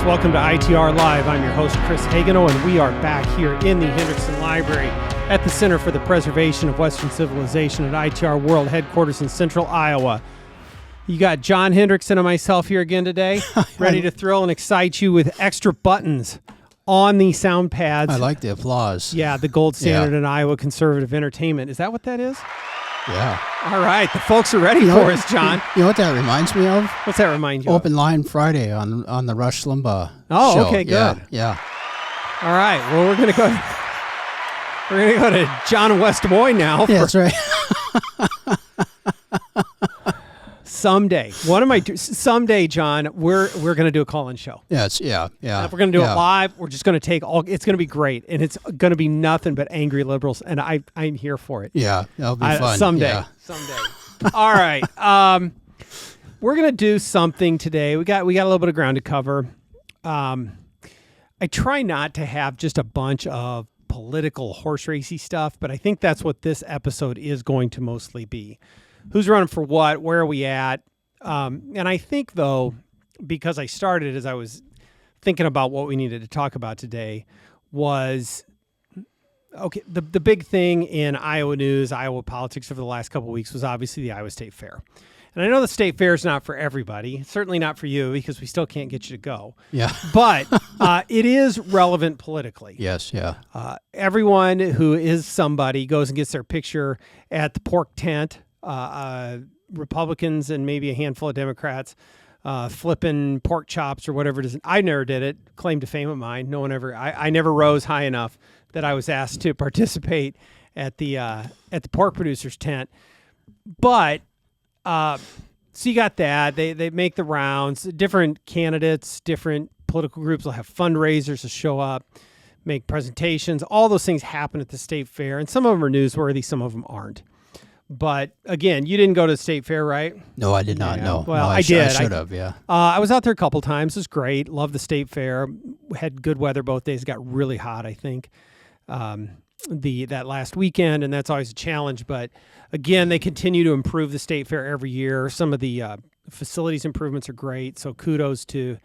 folks. Welcome to ITR Live. I'm your host, Chris Hagenow, and we are back here in the Hendrickson Library at the Center for the Preservation of Western Civilization at ITR World Headquarters in Central Iowa. You got John Hendrickson and myself here again today, ready to thrill and excite you with extra buttons on the sound pads. I like the applause. Yeah, the gold standard in Iowa conservative entertainment. Is that what that is? Yeah. All right, the folks are ready for us, John. You know what that reminds me of? What's that remind you Open Line Friday on the Rush Limbaugh show. Oh, okay, good. Yeah. All right, well, we're gonna go to John in West Des Moines now. Yeah, that's right. Someday, John, we're gonna do a call-in show. Yeah. And if we're gonna do it live, we're just gonna take all. It's gonna be great, and it's gonna be nothing but angry liberals, and I'm here for it. Yeah, that'll be fun. Someday. Yeah. All right, we're gonna do something today. We got a little bit of ground to cover. I try not to have just a bunch of political horse racy stuff, but I think that's what this episode is going to mostly be. Who's running for what? Where are we at? And I think, though, because I started as I was thinking about what we needed to talk about today, was okay. The big thing in Iowa news, Iowa politics over the last couple of weeks was obviously the Iowa State Fair. And I know the State Fair is not for everybody, certainly not for you, because we still can't get you to go. Yeah. But it is relevant politically. Yes, yeah. Everyone who is somebody goes and gets their picture at the pork tent. Republicans and maybe a handful of Democrats flipping pork chops or whatever it is. I never did it. Claim to fame of mine. No one ever. I never rose high enough that I was asked to participate at the pork producers tent. But so you got that. They make the rounds. Different candidates, different political groups will have fundraisers to show up, make presentations. All those things happen at the state fair, and some of them are newsworthy, some of them aren't. But again, you didn't go to the state fair, right? No, I did not. Yeah. No. Well, no, I did. I should have, yeah. I was out there a couple times. It was great. Loved the state fair. Had good weather both days. It got really hot, I think, that last weekend, and that's always a challenge. But again, they continue to improve the state fair every year. Some of the facilities improvements are great. So kudos to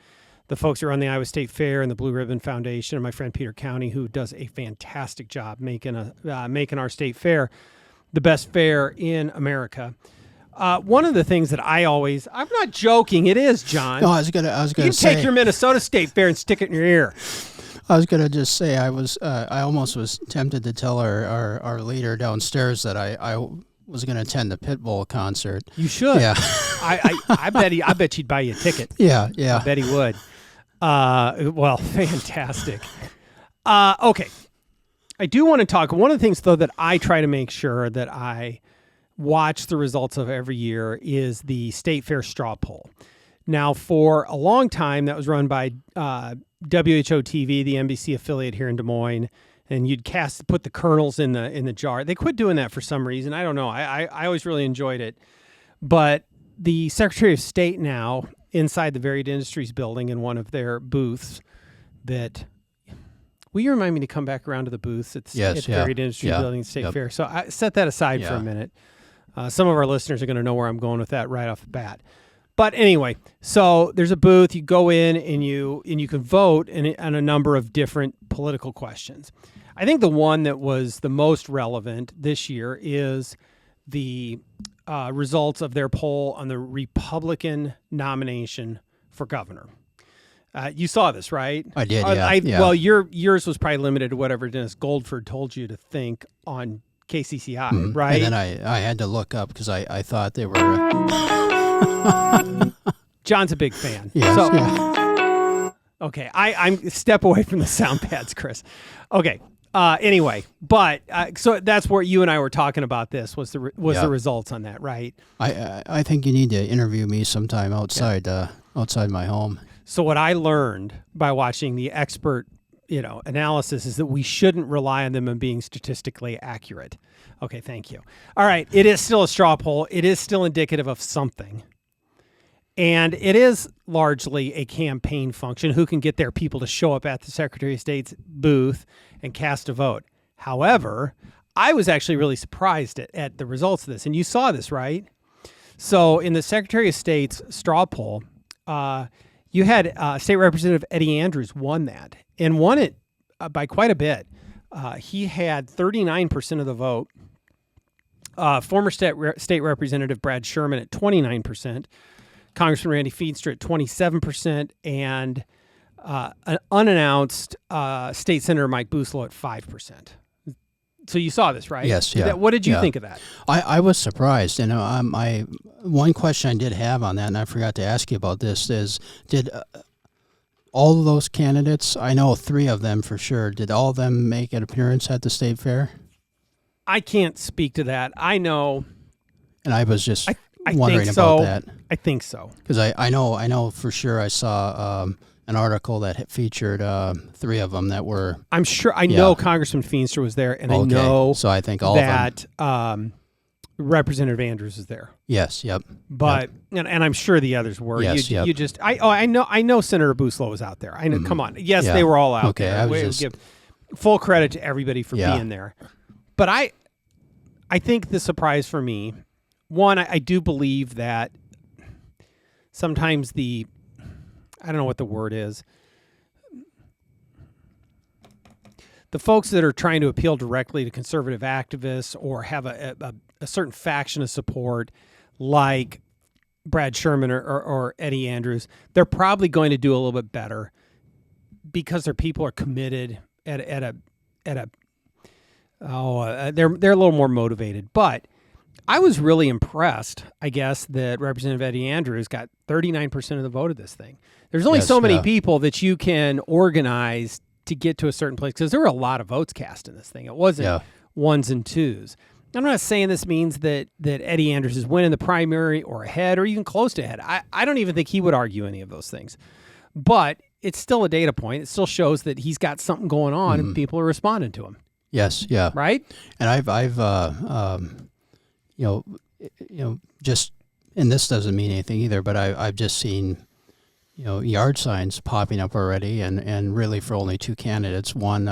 the folks who run the Iowa State Fair and the Blue Ribbon Foundation and my friend Peter County, who does a fantastic job making our state fair the best fair in America. One of the things that I'm not joking, it is, John. No, I was gonna you say. take your Minnesota State Fair and stick it in your ear. I was gonna just say I almost was tempted to tell our leader downstairs that I was gonna attend the Pitbull concert. You should. Yeah. I bet he'd buy you a ticket. Yeah. I bet he would. Well, fantastic. Okay. I do want to talk. One of the things, though, that I try to make sure that I watch the results of every year is the State Fair straw poll. Now, for a long time, that was run by WHO-TV, the NBC affiliate here in Des Moines, and you'd put the kernels in the jar. They quit doing that for some reason. I don't know. I always really enjoyed it. But the Secretary of State now, inside the Varied Industries building in one of their booths, will you remind me to come back around to the booths at Varied Industries building at State Fair? So I set that aside for a minute. Some of our listeners are going to know where I'm going with that right off the bat. But anyway, so there's a booth. You go in and you can vote on a number of different political questions. I think the one that was the most relevant this year is the results of their poll on the Republican nomination for governor. You saw this, right? I did, yeah. Well, yours was probably limited to whatever Dennis Goldford told you to think on KCCI, right? And then I had to look up because I thought they were... John's a big fan. Yes, Okay, I'm step away from the sound pads, Chris. Okay, anyway, but so that's where you and I were talking about this was the results on that, right? I think you need to interview me sometime outside my home. So what I learned by watching the expert, analysis is that we shouldn't rely on them in being statistically accurate. Okay, thank you. All right, it is still a straw poll. It is still indicative of something. And it is largely a campaign function. Who can get their people to show up at the Secretary of State's booth and cast a vote? However, I was actually really surprised at the results of this. And you saw this, right? So in the Secretary of State's straw poll, You had State Representative Eddie Andrews won that and won it by quite a bit. He had 39% of the vote. Former state Representative Brad Sherman at 29%, Congressman Randy Feenstra at 27%, and an unannounced State Senator Mike Booslow at 5%. So you saw this, right? Yes, yeah. What did you think of that? I was surprised. You know, one question I did have on that, and I forgot to ask you about this, is did all of those candidates, I know 3 of them for sure, did all of them make an appearance at the state fair? I can't speak to that. I know. And I was just I wondering think so. about that. I think so. Because I know for sure I saw an article that featured 3 of them that were. I'm sure. I know Congressman Feenstra was there, and I know. So I think all that of them. Representative Andrews is there. Yes. Yep. But and I'm sure the others were. Yes. You just I know Senator Booslow was out there. I know. Come on. Yes, they were all out there. I was give full credit to everybody for being there. But I think the surprise for me, one, I do believe that sometimes I don't know what the word is, the folks that are trying to appeal directly to conservative activists or have a certain faction of support, like Brad Sherman or Eddie Andrews, they're probably going to do a little bit better because their people are committed at a they're a little more motivated. But I was really impressed, I guess, that Representative Eddie Andrews got 39% of the vote of this thing. There's only so many people that you can organize to get to a certain place, because there were a lot of votes cast in this thing. It wasn't ones and twos. I'm not saying this means that Eddie Andrews is winning the primary or ahead or even close to ahead. I don't even think he would argue any of those things. But it's still a data point. It still shows that he's got something going on and people are responding to him. Yes, yeah. Right? And I've just, and this doesn't mean anything either, but I've just seen, yard signs popping up already, and really for only 2 candidates, one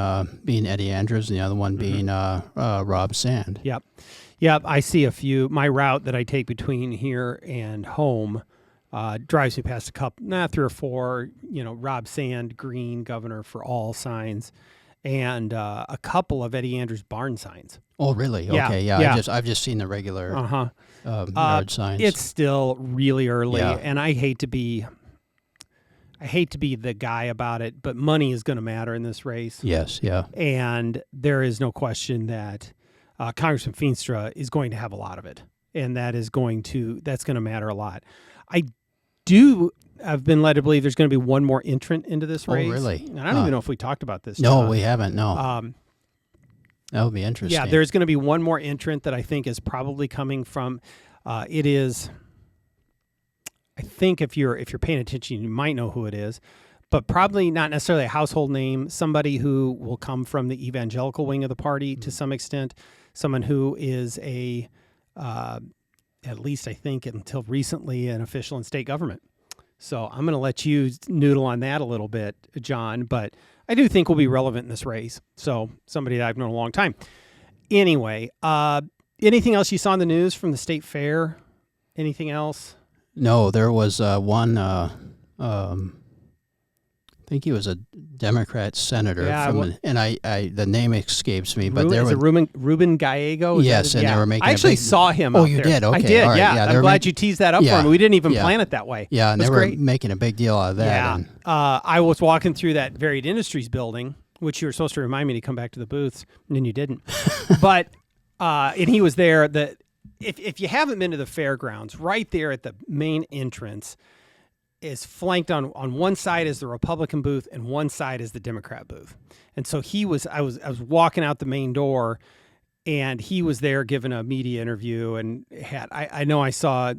being Eddie Andrews and the other one being Rob Sand. Yep. I see a few. My route that I take between here and home drives me past 3 or 4, Rob Sand, green, Governor for All signs, and a couple of Eddie Andrews barn signs. Oh, really? Yeah, okay, yeah. I've just seen the regular yard signs. It's still really early, and I hate to be the guy about it, but money is going to matter in this race. Yes, yeah. And there is no question that Congressman Feenstra is going to have a lot of it, and that's going to matter a lot. I've been led to believe there's going to be one more entrant into this race. Oh, really? And I don't even know if we talked about this. No, we haven't, no. That would be interesting. Yeah, there's going to be one more entrant that I think is probably coming from, it is, I think if you're paying attention, you might know who it is, but probably not necessarily a household name, somebody who will come from the evangelical wing of the party to some extent, someone who is at least I think until recently, an official in state government. So I'm going to let you noodle on that a little bit, John, but I do think will be relevant in this race. So somebody that I've known a long time. Anyway, anything else you saw in the news from the state fair? Anything else? No, there was one, I think he was a Democrat senator, and the name escapes me. But there was Ruben Gallego. Yes, and they were making. I actually saw him. Oh, you did? Okay, I did. Right. Yeah, I'm glad you teased that up for me. We didn't even plan it that way. Yeah, and they were making a big deal out of that. Yeah, I was walking through that Varied Industries building, which you were supposed to remind me to come back to the booths, and then you didn't. But and he was there. If you haven't been to the fairgrounds, right there at the main entrance is flanked on one side is the Republican booth and one side is the Democrat booth. And so I was walking out the main door and he was there giving a media interview and I know I saw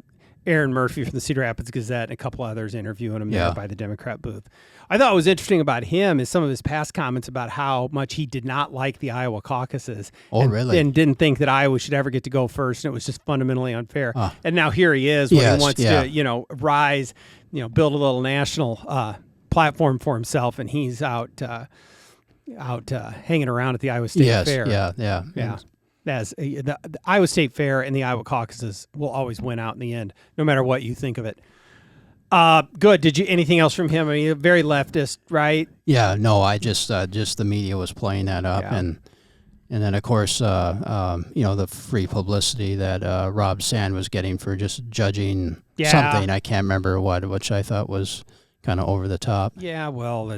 Aaron Murphy from the Cedar Rapids Gazette and a couple others interviewing him there by the Democrat booth. I thought what was interesting about him is some of his past comments about how much he did not like the Iowa caucuses. Really? And didn't think that Iowa should ever get to go first, and it was just fundamentally unfair. And now here he is when he wants to, rise, build a little national platform for himself, and he's out hanging around at the Iowa State Fair. Yeah. As the Iowa State Fair and the Iowa caucuses will always win out in the end, no matter what you think of it. Good. Did you anything else from him? I mean, very leftist, right? Yeah, no, I just the media was playing that up, Yeah. and then of course the free publicity that Rob Sand was getting for just judging Yeah. something, I can't remember what, which I thought was kind of over the top. Yeah. Well,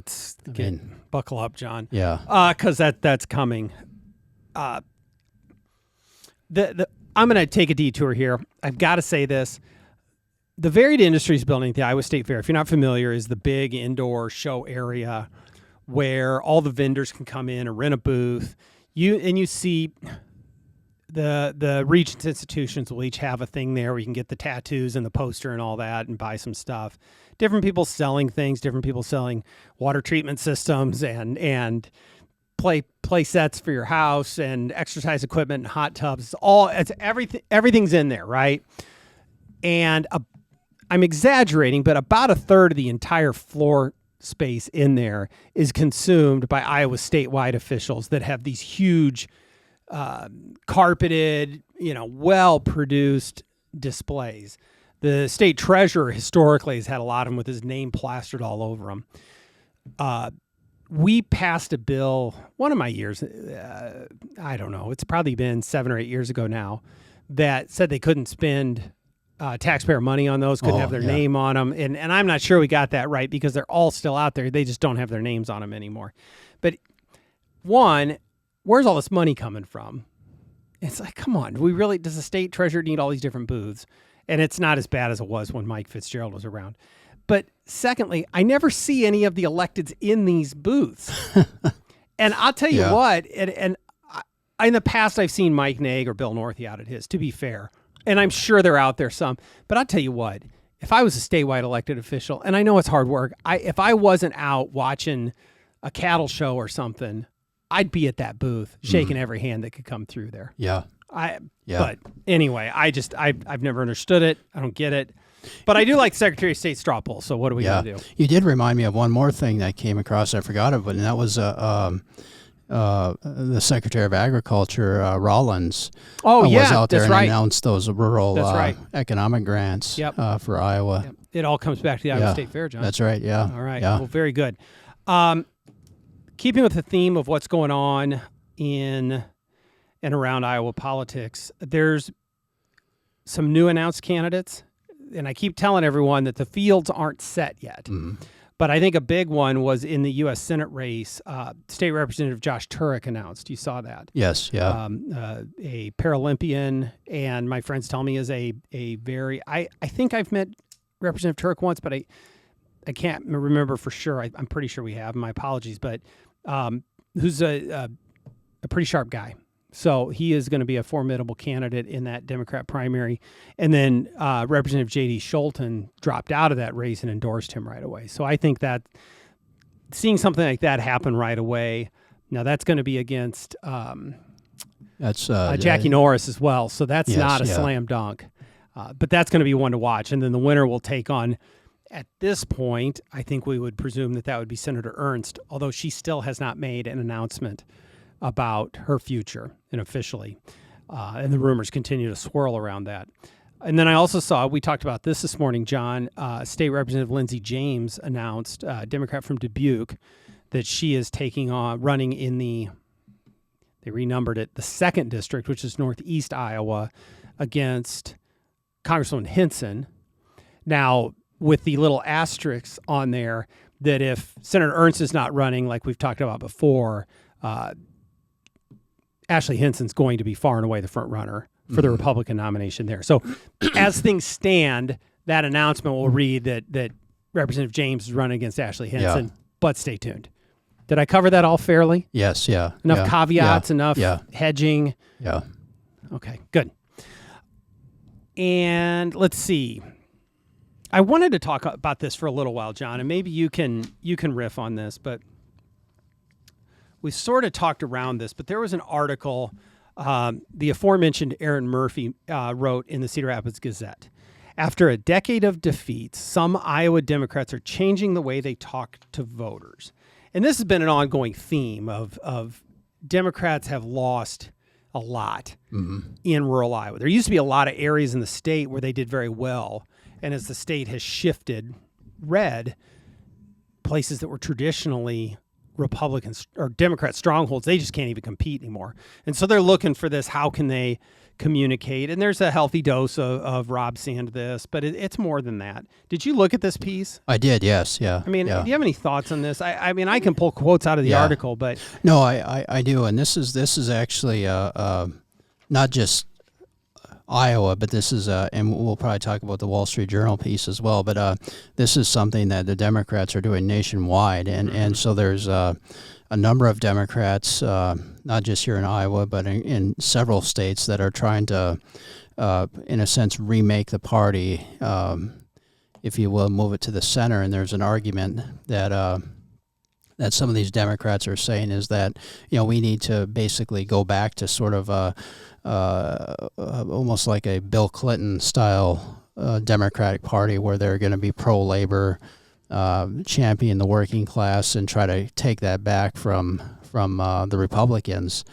buckle up, John. Yeah. Because that's coming. I'm going to take a detour here. I've got to say this. The Varied Industries Building at the Iowa State Fair, if you're not familiar, is the big indoor show area where all the vendors can come in and rent a booth. You see the Regents institutions will each have a thing there where you can get the tattoos and the poster and all that and buy some stuff. Different people selling things, different people selling water treatment systems and play sets for your house and exercise equipment and hot tubs. It's everything's in there, right? And I'm exaggerating, but about a third of the entire floor space in there is consumed by Iowa statewide officials that have these huge carpeted, well-produced displays. The state treasurer historically has had a lot of them with his name plastered all over them. We passed a bill one of my years, I don't know, it's probably been 7 or 8 years ago now, that said they couldn't spend taxpayer money on those, couldn't have their name on them. And I'm not sure we got that right because they're all still out there. They just don't have their names on them anymore. But one, where's all this money coming from? It's like, come on, does the state treasurer need all these different booths? And it's not as bad as it was when Mike Fitzgerald was around. But secondly, I never see any of the electeds in these booths. And I'll tell you what, and in the past, I've seen Mike Naig or Bill Northey out at his, to be fair. And I'm sure they're out there some. But I'll tell you what, if I was a statewide elected official, and I know it's hard work, if I wasn't out watching a cattle show or something, I'd be at that booth shaking every hand that could come through there. Yeah. But anyway, I've never understood it. I don't get it. But I do like Secretary of State straw poll. So what are we going to do? You did remind me of one more thing that came across. I forgot of it, and that was the Secretary of Agriculture, Rollins, was out there and announced those rural economic grants for Iowa. Yep. It all comes back to the Iowa State Fair, John. That's right, yeah. All right, yeah. Well, very good. Keeping with the theme of what's going on in and around Iowa politics, there's some new announced candidates, and I keep telling everyone that the fields aren't set yet. Mm-hmm. But I think a big one was in the U.S. Senate race. State Representative Josh Turek announced. You saw that. Yes, yeah. A Paralympian, and my friends tell me is a very. I think I've met Representative Turek once, but I can't remember for sure. I'm pretty sure we have. My apologies, but who's a pretty sharp guy. So he is going to be a formidable candidate in that Democrat primary. And then Representative J.D. Scholten dropped out of that race and endorsed him right away. So I think that seeing something like that happen right away, now that's going to be against Jackie Norris as well. So that's not a slam dunk. But that's going to be one to watch. And then the winner will take on, at this point, I think we would presume that would be Senator Ernst, although she still has not made an announcement about her future and officially. And the rumors continue to swirl around that. And then I also saw, we talked about this morning, John, State Representative Lindsey James announced, Democrat from Dubuque, that she is running in they renumbered it, the 2nd district, which is northeast Iowa, against Congresswoman Hinson. Now, with the little asterisks on there, that if Senator Ernst is not running, like we've talked about before, Ashley Hinson's going to be far and away the front runner for the Republican nomination there. So as things stand, that announcement will read that Representative James is running against Ashley Hinson, but stay tuned. Did I cover that all fairly? Yes, yeah. Enough caveats, enough hedging? Yeah. Okay, good. And let's see. I wanted to talk about this for a little while, John, and maybe you can riff on this, but we sort of talked around this, but there was an article the aforementioned Aaron Murphy wrote in the Cedar Rapids Gazette. After a decade of defeats, some Iowa Democrats are changing the way they talk to voters. And this has been an ongoing theme of Democrats have lost a lot in rural Iowa. There used to be a lot of areas in the state where they did very well, And as the state has shifted red, places that were traditionally Republicans or Democrat strongholds, they just can't even compete anymore. And so they're looking for this. How can they communicate? And there's a healthy dose of Rob Sand to this, but it's more than that. Did you look at this piece? I did, yes, yeah. I mean, yeah. do you have any thoughts on this? I mean, I can pull quotes out of the article, but no, I do, and this is actually not just Iowa, but this is, and we'll probably talk about the Wall Street Journal piece as well, but this is something that the Democrats are doing nationwide, and so there's a number of Democrats, not just here in Iowa, but in several states that are trying to, in a sense, remake the party, if you will, move it to the center, and there's an argument that that some of these Democrats are saying is that, we need to basically go back to sort of almost like a Bill Clinton style Democratic Party where they're going to be pro-labor, champion the working class, and try to take that back from the Republicans,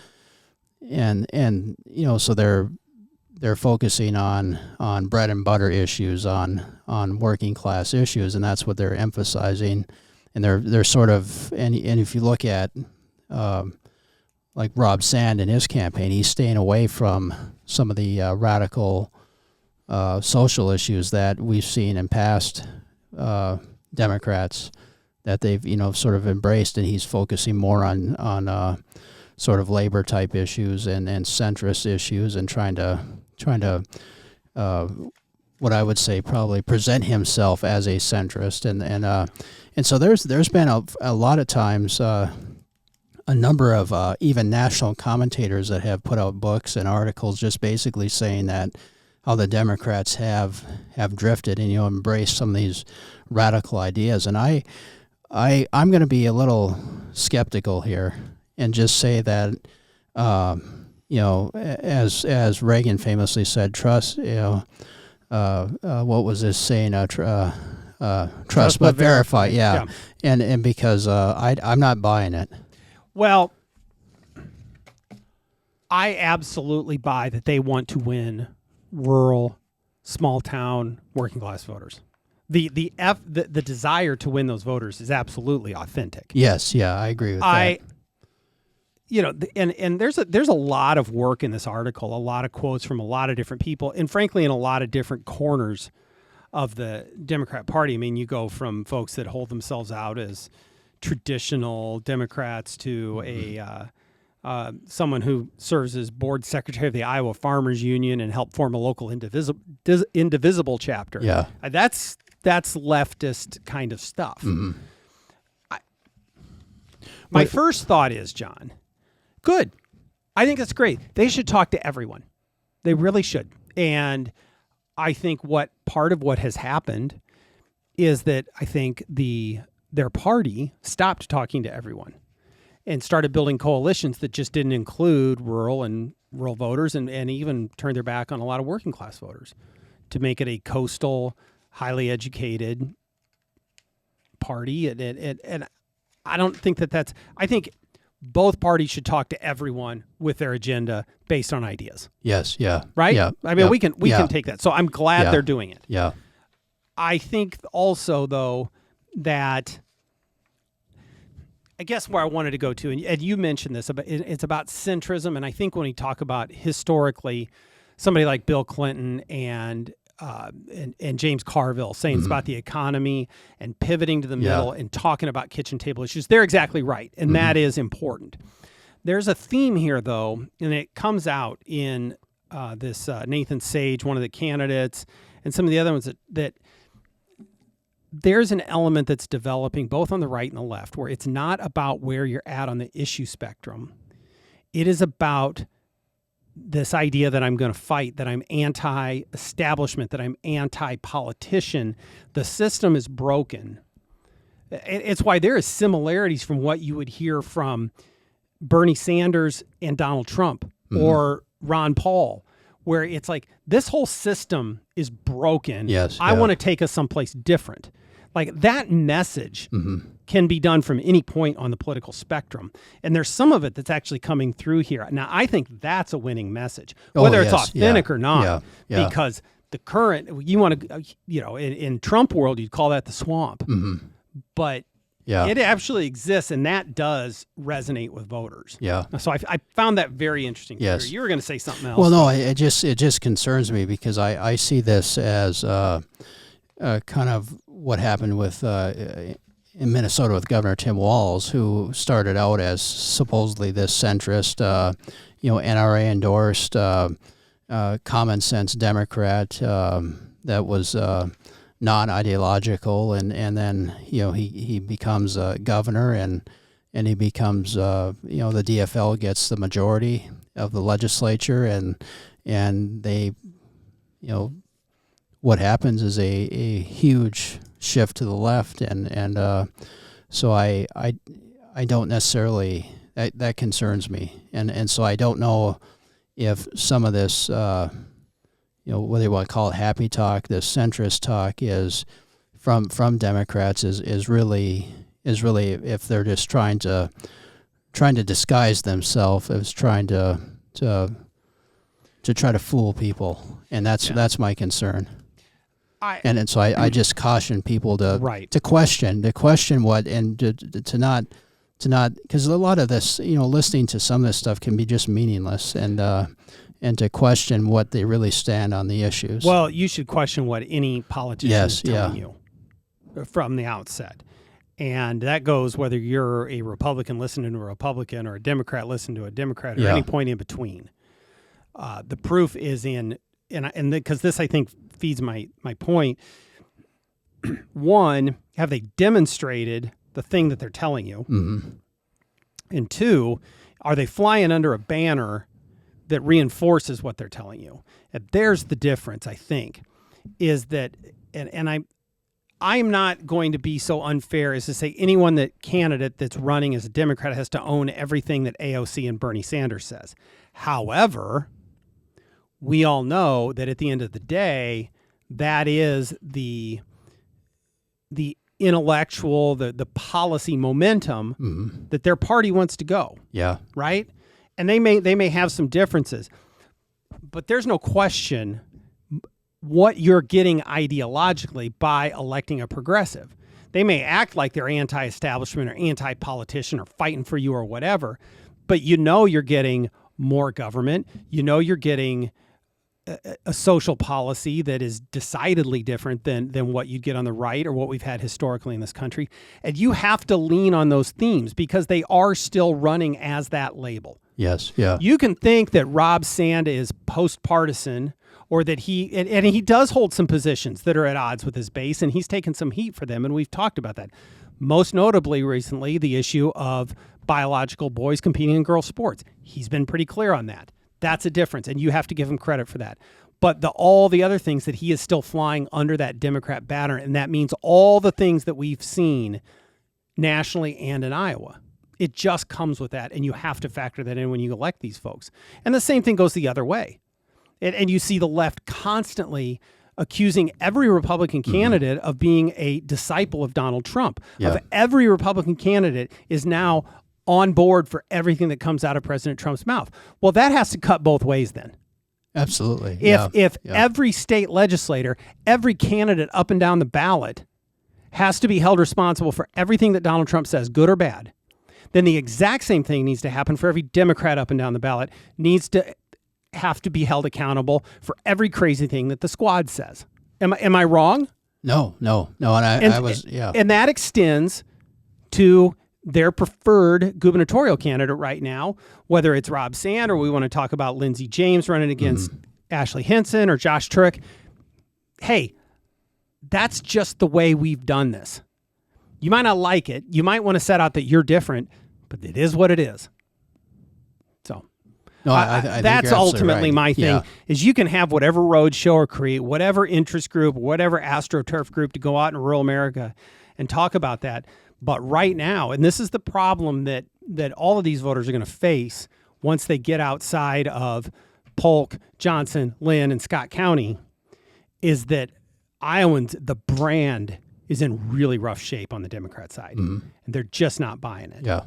and so they're focusing on bread and butter issues, on working class issues, and that's what they're emphasizing. And they're sort of, and if you look at like Rob Sand in his campaign, he's staying away from some of the radical social issues that we've seen in past Democrats that they've sort of embraced, and he's focusing more on sort of labor type issues and centrist issues, and trying to what I would say probably present himself as a centrist, and so there's been a lot of times a number of even national commentators that have put out books and articles just basically saying that how the Democrats have drifted and embraced some of these radical ideas, and I'm going to be a little skeptical here and just say that as Reagan famously said, trust what was this saying? Trust but verify. Yeah. And because I'm not buying it. Well, I absolutely buy that they want to win rural, small town, working class voters. The desire to win those voters is absolutely authentic. Yes, yeah, I agree with that. And there's a lot of work in this article, a lot of quotes from a lot of different people, and frankly, in a lot of different corners of the Democrat Party. I mean, you go from folks that hold themselves out as traditional Democrats to someone who serves as board secretary of the Iowa Farmers Union and helped form a local indivisible chapter. Yeah, that's leftist kind of stuff. Mm-hmm. My first thought is, John, good. I think that's great. They should talk to everyone. They really should. And I think part of what has happened is that I think their party stopped talking to everyone and started building coalitions that just didn't include rural voters and even turned their back on a lot of working class voters to make it a coastal, highly educated party. And I don't think I think both parties should talk to everyone with their agenda based on ideas. Yes, yeah. Right? Yeah. I mean, we can take that. So I'm glad they're doing it. Yeah. I think also, though, that I guess where I wanted to go to, and you mentioned this, it's about centrism. And I think when we talk about historically somebody like Bill Clinton and James Carville saying it's about the economy and pivoting to the middle and talking about kitchen table issues, they're exactly right. And that is important. There's a theme here, though, and it comes out in this Nathan Sage, one of the candidates, and some of the other ones that there's an element that's developing both on the right and the left where it's not about where you're at on the issue spectrum. It is about this idea that I'm going to fight, that I'm anti-establishment, that I'm anti-politician. The system is broken. It's why there is similarities from what you would hear from Bernie Sanders and Donald Trump or Ron Paul, where it's like, this whole system is broken. Yes, I want to take us someplace different. Like that message can be done from any point on the political spectrum. And there's some of it that's actually coming through here. Now, I think that's a winning message, whether it's authentic or not, because The current, you want to, in Trump world, you'd call that the swamp. Mm-hmm. But Yeah. it actually exists, and that does resonate with voters. Yeah. So I found that very interesting. Yes. You were going to say something else. Well, no, it just concerns me because I see this as kind of what happened with in Minnesota with Governor Tim Walz, who started out as supposedly this centrist, NRA endorsed, common sense Democrat that was non-ideological, and then he becomes a governor, and he becomes the DFL gets the majority of the legislature, and they what happens is a huge shift to the left, and so I don't necessarily that concerns me, and so I don't know if some of this whether you want to call it happy talk, this centrist talk is from Democrats is really if they're just trying to disguise themselves as trying to try to fool people, and that's my concern. So I just caution people to question what, and to not because a lot of this listening to some of this stuff can be just meaningless, and to question what they really stand on the issues. Well, you should question what any politician is telling you from the outset. And that goes whether you're a Republican listening to a Republican or a Democrat listening to a Democrat or any point in between. The proof is in, and because this I think feeds my point. One, have they demonstrated the thing that they're telling you? Mm-hmm. And two, are they flying under a banner that reinforces what they're telling you? And there's the difference, I think, is that, and I'm not going to be so unfair as to say anyone candidate that's running as a Democrat has to own everything that AOC and Bernie Sanders says. However, we all know that at the end of the day, that is the intellectual, the policy momentum that their party wants to go. Yeah. Right? And they may have some differences, but there's no question what you're getting ideologically by electing a progressive. They may act like they're anti-establishment or anti-politician or fighting for you or whatever, but you're getting more government. You're getting a social policy that is decidedly different than what you'd get on the right or what we've had historically in this country. And you have to lean on those themes because they are still running as that label. Yes, yeah. You can think that Rob Sand is post-partisan or that he does hold some positions that are at odds with his base, and he's taken some heat for them, and we've talked about that. Most notably recently, the issue of biological boys competing in girls' sports. He's been pretty clear on that. That's a difference, and you have to give him credit for that. But all the other things that he is still flying under that Democrat banner, and that means all the things that we've seen nationally and in Iowa. It just comes with that, and you have to factor that in when you elect these folks. And the same thing goes the other way. And you see the left constantly accusing every Republican candidate of being a disciple of Donald Trump. Yeah. Of every Republican candidate is now on board for everything that comes out of President Trump's mouth. Well, that has to cut both ways then. Absolutely. If every state legislator, every candidate up and down the ballot has to be held responsible for everything that Donald Trump says, good or bad, then the exact same thing needs to happen for every Democrat up and down the ballot, needs to have to be held accountable for every crazy thing that the squad says. Am I wrong? No. And that extends to their preferred gubernatorial candidate right now, whether it's Rob Sand or we want to talk about Lindsey James running against Ashley Hinson or Josh Trick. Hey, that's just the way we've done this. You might not like it. You might want to set out that you're different, but it is what it is. So no, I that's ultimately right. my thing, is you can have whatever roadshow or create whatever interest group, whatever AstroTurf group to go out in rural America and talk about that. But right now, and this is the problem that all of these voters are going to face once they get outside of Polk, Johnson, Lynn, and Scott County, is that Iowans, the brand is in really rough shape on the Democrat side. And they're just not buying it. Yeah.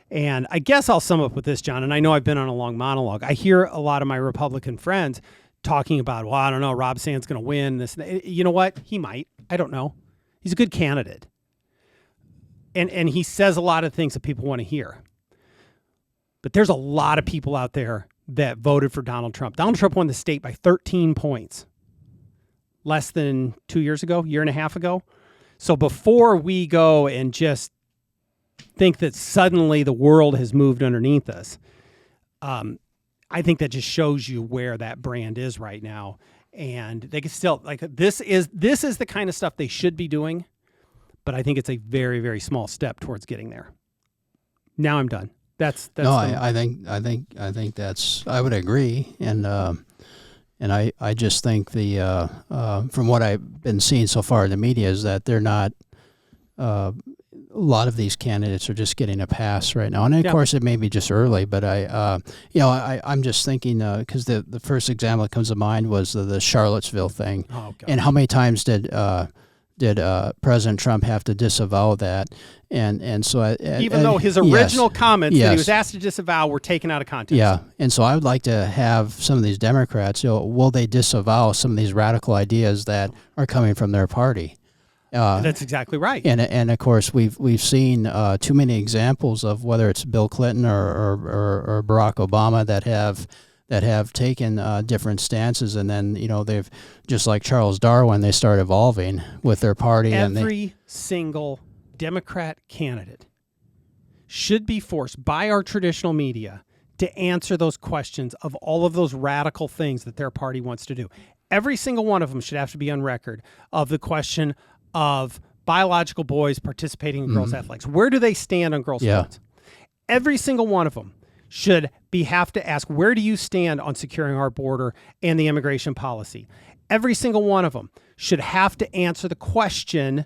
And I guess I'll sum up with this, John, and I know I've been on a long monologue. I hear a lot of my Republican friends talking about, well, I don't know, Rob Sand's going to win this. You know what? He might. I don't know. He's a good candidate. And he says a lot of things that people want to hear. But there's a lot of people out there that voted for Donald Trump. Donald Trump won the state by 13 points less than 2 years ago, year and a half ago. So before we go and just think that suddenly the world has moved underneath us, I think that just shows you where that brand is right now. And they can still, like, this is the kind of stuff they should be doing, but I think it's a very, very small step towards getting there. Now I'm done. That's no. I think that's, I would agree, and I just think the from what I've been seeing so far in the media is that they're not. A lot of these candidates are just getting a pass right now, and of course it may be just early. But I'm just thinking because the first example that comes to mind was the Charlottesville thing, and how many times did President Trump have to disavow that? And so even though his original comments that he was asked to disavow were taken out of context. Yeah, and so I would like to have some of these Democrats, will they disavow some of these radical ideas that are coming from their party? That's exactly right. And of course we've seen too many examples of whether it's Bill Clinton or Barack Obama that have taken different stances, and then they've, just like Charles Darwin, they start evolving with their party. Every single Democrat candidate should be forced by our traditional media to answer those questions of all of those radical things that their party wants to do. Every single one of them should have to be on record of the question of biological boys participating in girls' athletics. Where do they stand on girls' sports? Every single one of them should have to ask, where do you stand on securing our border and the immigration policy? Every single one of them should have to answer the question,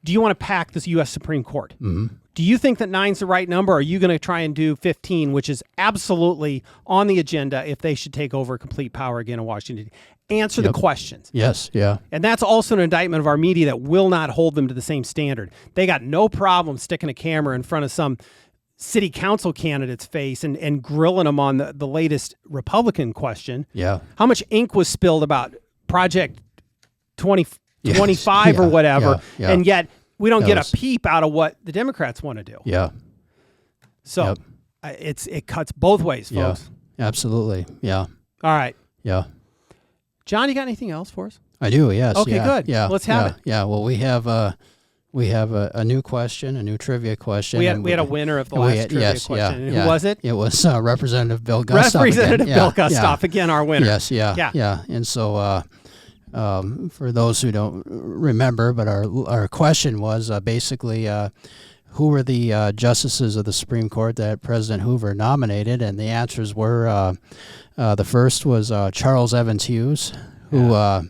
do you want to pack this U.S. Supreme Court? Do you think that 9's the right number? Or are you going to try and do 15, which is absolutely on the agenda if they should take over complete power again in Washington? Answer the questions. Yes, yeah. And that's also an indictment of our media that will not hold them to the same standard. They got no problem sticking a camera in front of some city council candidate's face and grilling them on the latest Republican question. Yeah. How much ink was spilled about Project 2025 or whatever, and yet we don't get a peep out of what the Democrats want to do. Yeah. So it cuts both ways, folks. Yeah, absolutely. Yeah. All right. Yeah. John, you got anything else for us? I do, yes. Okay, good. Yeah. Let's have it. Yeah, well, we have a new question, a new trivia question. We had a winner of the last trivia question. Who was it? It was Representative Bill Gustav. Representative Bill Gustav, again, our winner. Yes, yeah. And so for those who don't remember, but our question was basically who were the justices of the Supreme Court that President Hoover nominated? And the answers were the first was Charles Evans Hughes, who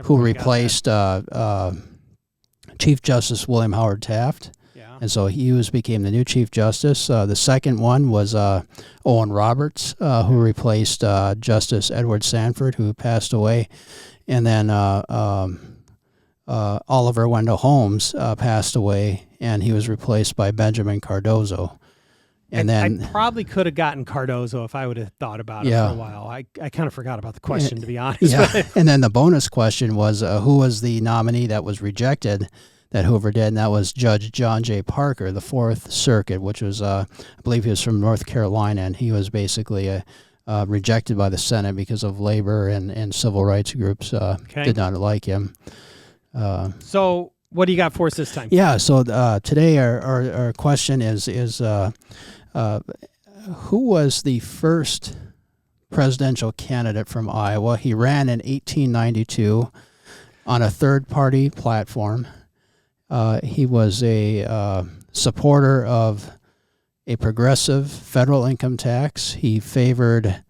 replaced Chief Justice William Howard Taft. Yeah. And so Hughes became the new Chief Justice. The second one was Owen Roberts, who replaced Justice Edward Sanford, who passed away. And then Oliver Wendell Holmes passed away, and he was replaced by Benjamin Cardozo. And then I probably could have gotten Cardozo if I would have thought about it for a while. I kind of forgot about the question, to be honest. Yeah. And then the bonus question was who was the nominee that was rejected that Hoover did, and that was Judge John J. Parker, the Fourth Circuit, which was, I believe he was from North Carolina, and he was basically rejected by the Senate because of labor and civil rights groups did not like him. So what do you got for us this time? Yeah, so today our question is who was the first presidential candidate from Iowa? He ran in 1892 on a third-party platform. He was a supporter of a progressive federal income tax. He favored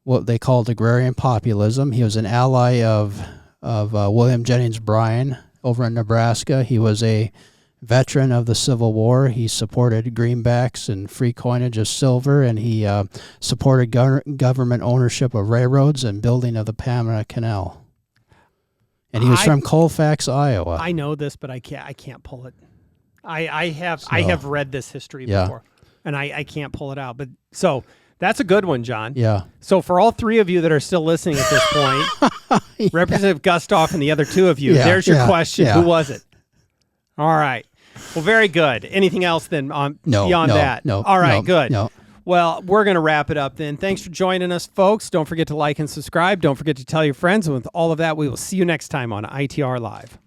what they called agrarian populism. He was an ally of William Jennings Bryan over in Nebraska. He was a veteran of the Civil War. He supported greenbacks and free coinage of silver, and he supported government ownership of railroads and building of the Panama Canal. And he was from Colfax, Iowa. I know this, but I can't pull it. I have read this history before, and I can't pull it out. But so That's a good one, John. Yeah. So for all three of you that are still listening at this point, Representative Gustoff and the other two of you, there's your question. Who was it? All right. Well, very good. Anything else then beyond that? No. All right, good. No. Well, we're going to wrap it up then. Thanks for joining us, folks. Don't forget to like and subscribe. Don't forget to tell your friends. And with all of that, we will see you next time on ITR Live.